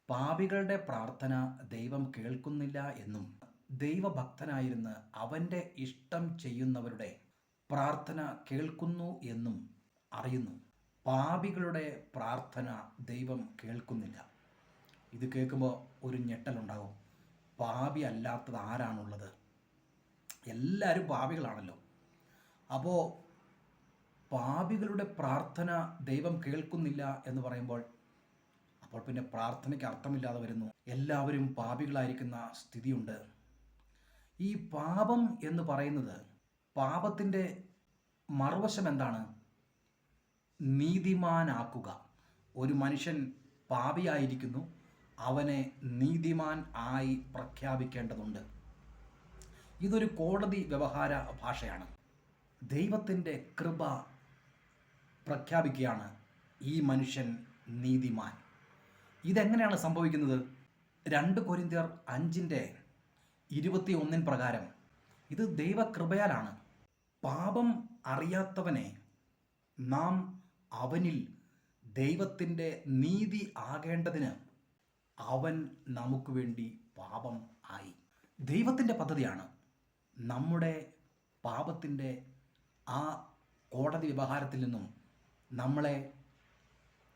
പാപികളുടെ പ്രാർത്ഥന ദൈവം കേൾക്കുന്നില്ല എന്നും ദൈവഭക്തനായിരുന്ന് അവൻ്റെ ഇഷ്ടം ചെയ്യുന്നവരുടെ പ്രാർത്ഥന കേൾക്കുന്നു എന്നും അറിയുന്നു. പാപികളുടെ പ്രാർത്ഥന ദൈവം കേൾക്കുന്നില്ല. ഇത് കേൾക്കുമ്പോൾ ഒരു ഞെട്ടലുണ്ടാകും. പാപി അല്ലാത്തത് ആരാണുള്ളത്? എല്ലാവരും പാപികളാണല്ലോ. അപ്പോൾ പാപികളുടെ പ്രാർത്ഥന ദൈവം കേൾക്കുന്നില്ല എന്ന് പറയുമ്പോൾ അപ്പോൾ പിന്നെ പ്രാർത്ഥനയ്ക്ക് അർത്ഥമില്ലാതെ വരുന്നു. എല്ലാവരും പാപികളായിരിക്കുന്ന സ്ഥിതിയുണ്ട്. ഈ പാപം എന്ന് പറയുന്നത്, പാപത്തിൻ്റെ മറുവശം എന്താണ്? നീതിമാനാക്കുക. ഒരു മനുഷ്യൻ പാപിയായിരിക്കുന്നു, അവനെ നീതിമാൻ ആയി പ്രഖ്യാപിക്കേണ്ടതുണ്ട്. ഇതൊരു കോടതി വ്യവഹാര ഭാഷയാണ്. ദൈവത്തിൻ്റെ കൃപ പ്രഖ്യാപിക്കുകയാണ്, ഈ മനുഷ്യൻ നീതിമാൻ. ഇതെങ്ങനെയാണ് സംഭവിക്കുന്നത്? 2 കൊരിന്ത്യർ 5:21 പ്രകാരം ഇത് ദൈവകൃപയാലാണ്. പാപം അറിയാത്തവനെ നാം അവനിൽ ദൈവത്തിൻ്റെ നീതി ആകേണ്ടതിന് അവൻ നമുക്ക് വേണ്ടി പാപം ആയി. ദൈവത്തിൻ്റെ പദ്ധതിയാണ് നമ്മുടെ പാപത്തിൻ്റെ ആ കോടതി വ്യവഹാരത്തിൽ നിന്നും നമ്മളെ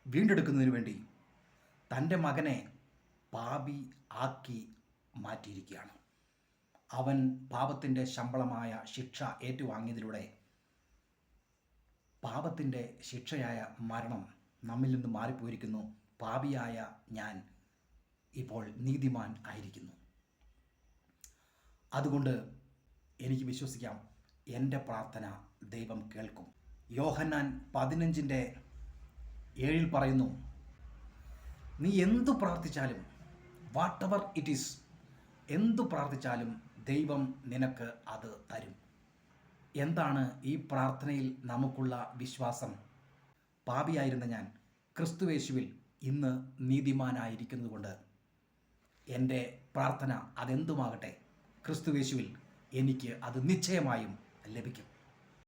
വീണ്ടെടുക്കുന്നതിന് വേണ്ടി തൻ്റെ മകനെ പാപി ആക്കി മാറ്റിയിരിക്കുകയാണ്. അവൻ പാപത്തിൻ്റെ ശമ്പളമായ ശിക്ഷ ഏറ്റുവാങ്ങിയതിലൂടെ പാപത്തിൻ്റെ ശിക്ഷയായ മരണം നമ്മിൽ നിന്ന് മാറിപ്പോയിരിക്കുന്നു. പാപിയായ ഞാൻ ഇപ്പോൾ നീതിമാൻ ആയിരിക്കുന്നു. അതുകൊണ്ട് എനിക്ക് വിശ്വസിക്കാം, എൻ്റെ പ്രാർത്ഥന ദൈവം കേൾക്കും. യോഹന്നാൻ 15:7 പറയുന്നു, നീ എന്തു പ്രാർത്ഥിച്ചാലും, വാട്ട് എവർ ഇറ്റ് ഈസ്, എന്തു പ്രാർത്ഥിച്ചാലും ദൈവം നിനക്ക് അത് തരും. എന്താണ് ഈ പ്രാർത്ഥനയിൽ നമുക്കുള്ള വിശ്വാസം? പാപിയായിരുന്ന ഞാൻ ക്രിസ്തുയേശുവിൽ ഇന്ന് നീതിമാനായിരിക്കുന്നത് കൊണ്ട് എൻ്റെ പ്രാർത്ഥന അതെന്തുമാകട്ടെ, ക്രിസ്തുയേശുവിൽ എനിക്ക് അത് നിശ്ചയമായും ലഭിക്കും.